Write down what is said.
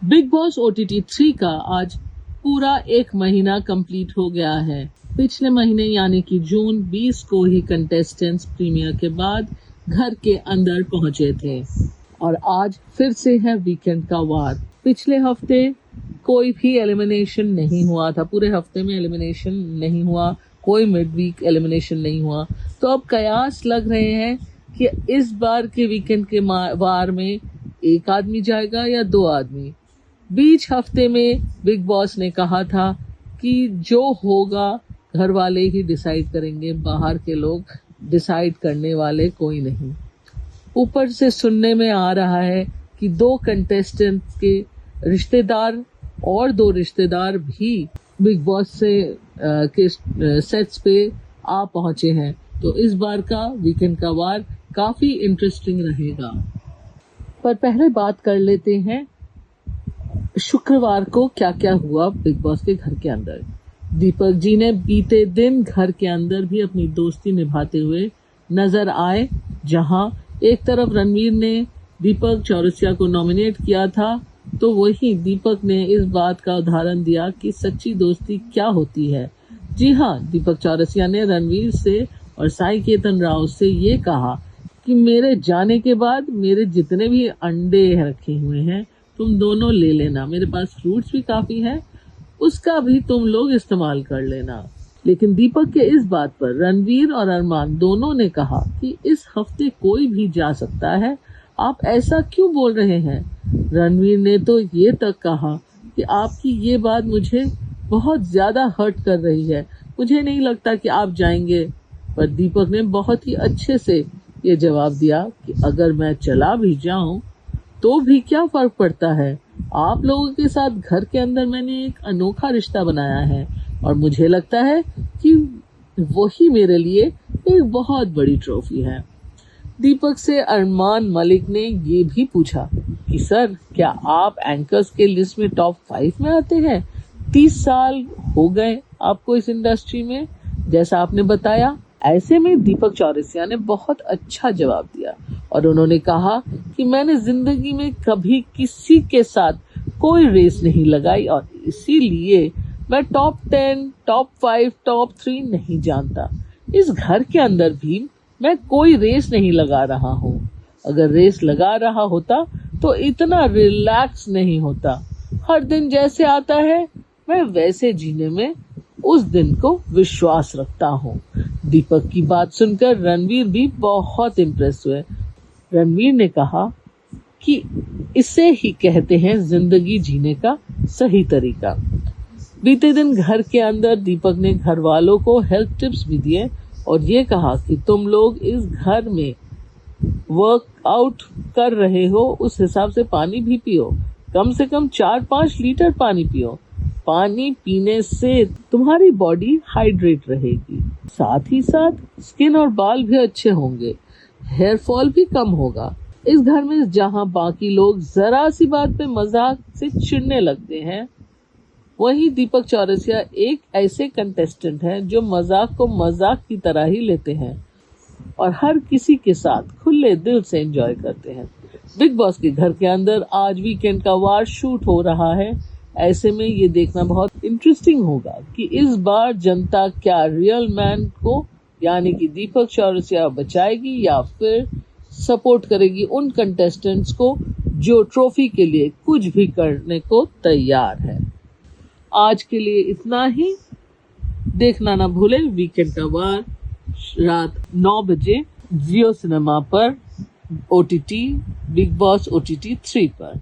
Big boss OTT 3 का आज पूरा 1 महीना कंप्लीट हो गया है। पिछले महीने यानी कि जून 20 को ही कंटेस्टेंट्स प्रीमियर के बाद घर के अंदर पहुंचे थे और आज फिर से है वीकेंड का वार। पिछले हफ्ते कोई भी एलिमिनेशन नहीं हुआ था, पूरे हफ्ते में एलिमिनेशन नहीं हुआ, कोई मिड वीक एलिमिनेशन नहीं हुआ। तो अब कयास लग रहे हैं कि इस बार के वीकेंड के वार में एक आदमी जाएगा या 2 आदमी। बीच हफ्ते में बिग बॉस ने कहा था कि जो होगा घर वाले ही डिसाइड करेंगे, बाहर के लोग डिसाइड करने वाले कोई नहीं। ऊपर से सुनने में आ रहा है कि 2 कंटेस्टेंट के रिश्तेदार और 2 रिश्तेदार भी बिग बॉस से के सेट्स पे आ पहुंचे हैं। तो इस बार का वीकेंड का वार काफी इंटरेस्टिंग रहेगा। पर पहले बात कर लेते हैं शुक्रवार को क्या क्या हुआ बिग बॉस के घर के अंदर। दीपक जी ने बीते दिन घर के अंदर भी अपनी दोस्ती निभाते हुए नजर आए, जहां एक तरफ रणवीर ने दीपक चौरसिया को नॉमिनेट किया था, तो वही दीपक ने इस बात का उदाहरण दिया कि सच्ची दोस्ती क्या होती है। जी हाँ, दीपक चौरसिया ने रणवीर से और साई केतन राव से ये कहा कि मेरे जाने के बाद मेरे जितने भी अंडे रखे हुए हैं तुम दोनों ले लेना, मेरे पास फ्रूट्स भी काफी है, उसका भी तुम लोग इस्तेमाल कर लेना। लेकिन दीपक के इस बात पर रणवीर और अरमान दोनों ने कहा कि इस हफ्ते कोई भी जा सकता है, आप ऐसा क्यों बोल रहे हैं। रणवीर ने तो ये तक कहा कि आपकी ये बात मुझे बहुत ज्यादा हर्ट कर रही है, मुझे नहीं लगता कि आप जाएंगे। पर दीपक ने बहुत ही अच्छे से ये जवाब दिया कि अगर मैं चला भी जाऊं तो भी क्या फर्क पड़ता है, आप लोगों के साथ घर के अंदर मैंने एक अनोखा रिश्ता बनाया है और मुझे लगता है कि वही मेरे लिए एक बहुत बड़ी ट्रॉफी है। दीपक से अरमान मलिक ने ये भी पूछा कि सर, क्या आप एंकर्स के लिस्ट में टॉप 5 में आते हैं? 30 साल हो गए आपको इस इंडस्ट्री में, जैसा आपने बताया। ऐसे में दीपक चौरसिया ने बहुत अच्छा जवाब दिया और उन्होंने कहा कि मैंने जिंदगी में कभी किसी के साथ कोई रेस नहीं लगाई और इसीलिए मैं टॉप 10, टॉप 5, टॉप 3 नहीं जानता। इस घर के अंदर भी मैं कोई रेस नहीं लगा रहा हूँ। अगर रेस लगा रहा होता तो इतना रिलैक्स नहीं होता। हर दिन जैसे आता है मैं वैसे जीने में उस दिन को विश्वास रखता हूँ। दीपक की बात सुनकर रणवीर भी बहुत इम्प्रेस हुए। रणवीर ने कहा कि इसे ही कहते हैं जिंदगी जीने का सही तरीका। बीते दिन घर के अंदर दीपक ने घर वालों को हेल्थ टिप्स भी दिए और ये कहा कि तुम लोग इस घर में वर्कआउट कर रहे हो, उस हिसाब से पानी भी पियो, कम से कम 4-5 लीटर पानी पियो। पानी पीने से तुम्हारी बॉडी हाइड्रेट रहेगी, साथ ही साथ स्किन और बाल भी अच्छे होंगे, हेयर फॉल भी कम होगा। इस घर में जहां बाकी लोग जरा सी बात पे मजाक से चिढ़ने लगते हैं, वहीं दीपक चौरसिया एक ऐसे कंटेस्टेंट हैं जो मजाक को मजाक की तरह ही लेते हैं और हर किसी के साथ खुले दिल से एंजॉय करते हैं। बिग बॉस के घर के अंदर आज वीकेंड का वार शूट हो रहा है। ऐसे में ये देखना बहुत इंटरेस्टिंग होगा कि इस बार जनता क्या रियल मैन को यानी कि दीपक चौरसिया बचाएगी या फिर सपोर्ट करेगी उन कंटेस्टेंट्स को जो ट्रॉफी के लिए कुछ भी करने को तैयार है। आज के लिए इतना ही। देखना ना भूलें वीकेंड का वार रात 9 बजे जियो सिनेमा पर OTT बिग बॉस OTT 3 पर।